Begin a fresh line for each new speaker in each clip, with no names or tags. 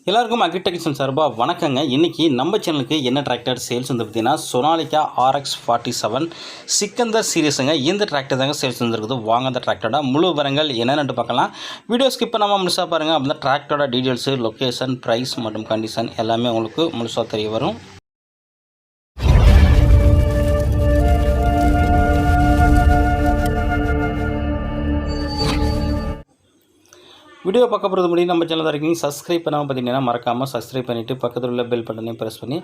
எல்லாருக்கும் அக்ரிடெக்னிஷியன் சார்பாக வணக்கங்க. இன்றைக்கி நம்ம சேனலுக்கு என்ன டிராக்டர் சேல்ஸ் வந்து பார்த்தீங்கன்னா சோனாலிகா RX47 சிக்கந்தர் சீரியஸுங்க. இந்த டிராக்டர் தாங்க சேல்ஸ் வந்துருக்குது. வாங்க அந்த டிராக்டரோட முழு விவரங்கள் என்னென்னு பார்க்கலாம். வீடியோ ஸ்கிப் பண்ணாமல் முழுசாக பாருங்கள். அப்போ தான் டிராக்டரோட டீட்டெயில்ஸு, லொக்கேஷன், ப்ரைஸ் மற்றும் கண்டிஷன் எல்லாமே உங்களுக்கு முழுசாக தெரிய வரும். வீடியோ பார்க்க போகிறது முடியும். நம்ம சேனல் வரைக்கும் சப்ஸ்கிரைப் பண்ணாமல் பார்த்தீங்கன்னா மறக்காமல் சப்ஸ்கிரைப் பண்ணிவிட்டு பக்கத்தில் உள்ள பெல் பட்டனையும் ப்ரெஸ் பண்ணி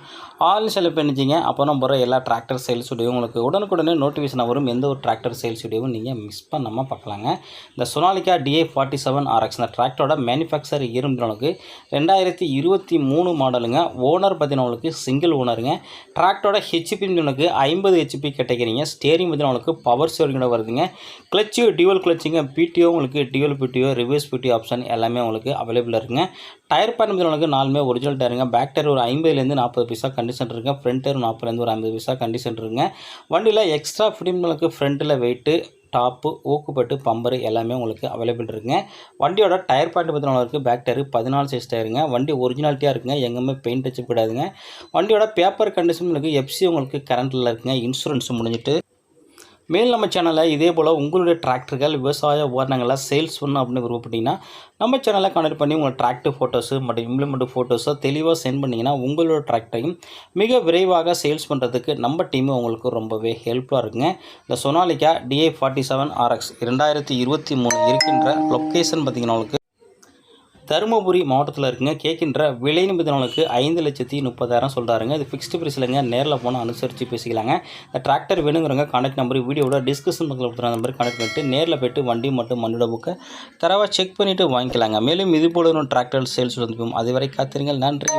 ஆல் செலக்ட் பண்ணிச்சிங்க. அப்போ நம்ம போகிற எல்லா டிராக்டர் சேல்ஸ் வீடியோ உங்களுக்கு உடனுக்குடனே நோட்டிஃபிகேஷன் வரும். எந்த ஒரு டிராக்டர் சேல்ஸ் வீடியோவும் நீங்கள் மிஸ் பண்ணாமல் பார்க்கலாங்க. இந்த சோனாலிகா DA47 RX இந்த டிராக்டரோட மேனுஃபேக்சர் இருந்தவங்களுக்கு 2023 மாடலுங்க. ஓனர் பார்த்தீங்கன்னா சிங்கிள் ஓனருங்க. டிராக்டரோட ஹெச்பி உங்களுக்கு 50 HP கேட்டகிறீங்க. ஸ்டேரிங் பார்த்தீங்கன்னா பவர் ஸ்டேரிங்கோட வருதுங்க. கிளச்சு டியூவல் கிளச்சுங்க. PTO உங்களுக்கு dual PTO, reverse PTO option எல்லாமே உங்களுக்கு அவைலபிள் இருக்குங்க. டயர் பேன் உங்களுக்கு 4மே ஒரிஜினல் டயருங்க. பேக் டயர் ஒரு 50லேருந்து 40 பைசா கண்டிஷன் இருக்குங்க. ஃப்ரண்ட் டயர் 40லேருந்து ஒரு 50 பைசா கண்டிஷன் இருக்குங்க. வண்டியில் எக்ஸ்ட்ரா ஃபிட்டிங் உங்களுக்கு ஃப்ரண்ட்டில் வெயிட்டு, டாப்பு, ஊக்குப்பட்டு, பம்பரு எல்லாமே உங்களுக்கு அவைலபிள் இருக்குங்க. வண்டியோட டயர் பாயிண்ட் பார்த்தீங்கன்னா இருக்குது. பேக் டயர் 14 சைஸ் டயருங்க. வண்டி ஒரிஜினாலிட்டியாக இருக்குங்க. எங்கேயுமே பெயிண்ட் வச்சு கூடாதுங்க. வண்டியோட பேப்பர் கண்டிஷன் உங்களுக்கு FC உங்களுக்கு கரண்ட்டில் இருக்குங்க. இன்சூரன்ஸ் முடிஞ்சிட்டு மேல் நம்ம சேனலில் இதே போல் உங்களுடைய டிராக்டர்கள், விவசாய உபகரணங்களை சேல்ஸ் பண்ணணும் அப்படின்னு விருப்பப்பட்டீங்கன்னா நம்ம சேனலை கான்டெக்ட் பண்ணி உங்கள் டிராக்டர் ஃபோட்டோஸு மற்றும் இம்ப்ளிமெண்ட் ஃபோட்டோஸை தெளிவாக சென்ட் பண்ணிங்கன்னா உங்களோட டிராக்டரையும் மிக விரைவாக சேல்ஸ் பண்ணுறதுக்கு நம்ம டீமு உங்களுக்கு ரொம்பவே ஹெல்ப்ஃபுல்லாக இருக்குங்க. இந்த சோனாலிகா DA47 RX 2023 இருக்கின்ற லொக்கேஷன் பார்த்திங்கன்னா உங்களுக்கு தருமபுரி மாவட்டத்தில் இருக்குங்க. கேட்கின்ற விலை நிமிடங்களுக்கு 5,30,000 சொல்கிறாருங்க. இது ஃபிக்ஸ்டு ப்ரைஸ் இல்லைங்க. நேரில் போனால் அனுசரித்து பேசிக்கலாங்க. இந்த டிராக்டர் வேணுங்கிறவங்க கான்டாக்ட் நம்பர் வீடியோட டிஸ்கிரிப்ஷன் பக்கத்தில் கொடுத்துருந்த நம்பர் கான்டாக்ட் பண்ணிட்டு நேரில் போய்ட்டு வண்டி மற்றும் மண்ணோட புக்கை தரவாக செக் பண்ணிவிட்டு வாங்கிக்கலாங்க. மேலும் இது போல ஒரு டிராக்டர் சேல்ஸ் வந்துக்கும். அதுவரை காத்திருங்கள். நன்றி.